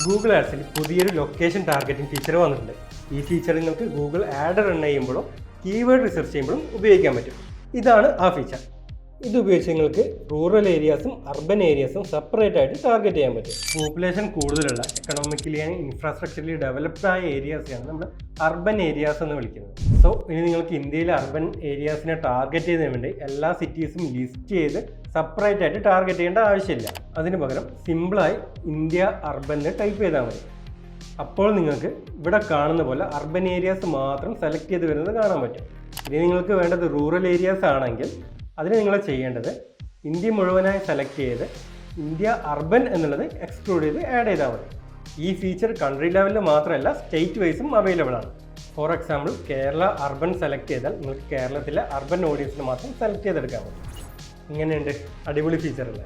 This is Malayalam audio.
ഗൂഗിൾ ആഡ്സിൽ പുതിയൊരു ലൊക്കേഷൻ ടാർഗറ്റിംഗ് ഫീച്ചർ വന്നിട്ടുണ്ട്. ഈ ഫീച്ചർ നിങ്ങൾക്ക് ഗൂഗിൾ ആഡ് റൺ ചെയ്യുമ്പോഴും കീവേഡ് റിസർച്ച് ചെയ്യുമ്പോഴും ഉപയോഗിക്കാൻ പറ്റും. ഇതാണ് ആ ഫീച്ചർ. ഇത് ഉപയോഗിച്ച് നിങ്ങൾക്ക് റൂറൽ ഏരിയാസും അർബൻ ഏരിയാസും സെപ്പറേറ്റ് ആയിട്ട് ടാർഗറ്റ് ചെയ്യാൻ പറ്റും. പോപ്പുലേഷൻ കൂടുതലുള്ള എക്കണോമിക്കലി ആൻഡ് ഇൻഫ്രാസ്ട്രക്ചറലി ഡെവലപ്ഡ് ആയ ഏരിയാസിനാണ് നമ്മൾ അർബൻ ഏരിയാസ് എന്ന് വിളിക്കുന്നത്. സോ ഇനി നിങ്ങൾക്ക് ഇന്ത്യയിലെ അർബൻ ഏരിയാസിനെ ടാർഗറ്റ് ചെയ്യുന്നതിന് വേണ്ടി എല്ലാ സിറ്റീസും ലിസ്റ്റ് ചെയ്ത് സെപ്പറേറ്റ് ആയിട്ട് ടാർഗറ്റ് ചെയ്യേണ്ട ആവശ്യമില്ല. അതിന് പകരം സിമ്പിളായി ഇന്ത്യ അർബൻ എന്ന് ടൈപ്പ് ചെയ്താൽ മതി. അപ്പോൾ നിങ്ങൾക്ക് ഇവിടെ കാണുന്ന പോലെ അർബൻ ഏരിയാസ് മാത്രം സെലക്ട് ചെയ്ത് വരുന്നത് കാണാൻ പറ്റും. ഇനി നിങ്ങൾക്ക് വേണ്ടത് റൂറൽ ഏരിയാസ് ആണെങ്കിൽ അതിന് നിങ്ങൾ ചെയ്യേണ്ടത് ഇന്ത്യ മുഴുവനായി സെലക്ട് ചെയ്ത് ഇന്ത്യ അർബൻ എന്നുള്ളത് എക്സ്ക്ലൂഡ് ചെയ്ത് ആഡ് ചെയ്താൽ മതി. ഈ ഫീച്ചർ കൺട്രി ലെവലിൽ മാത്രമല്ല സ്റ്റേറ്റ് വൈസും അവൈലബിൾ ആണ്. For example Kerala urban select ചെയ്താൽ നിങ്ങൾക്ക് കേരളത്തിലെ അർബൻ ഓഡിയൻസിന് മാത്രം സെലക്ട് ചെയ്തെടുക്കാൻ പറ്റും. ഇങ്ങനെയുണ്ട്, അടിപൊളി ഫീച്ചർ അല്ലേ?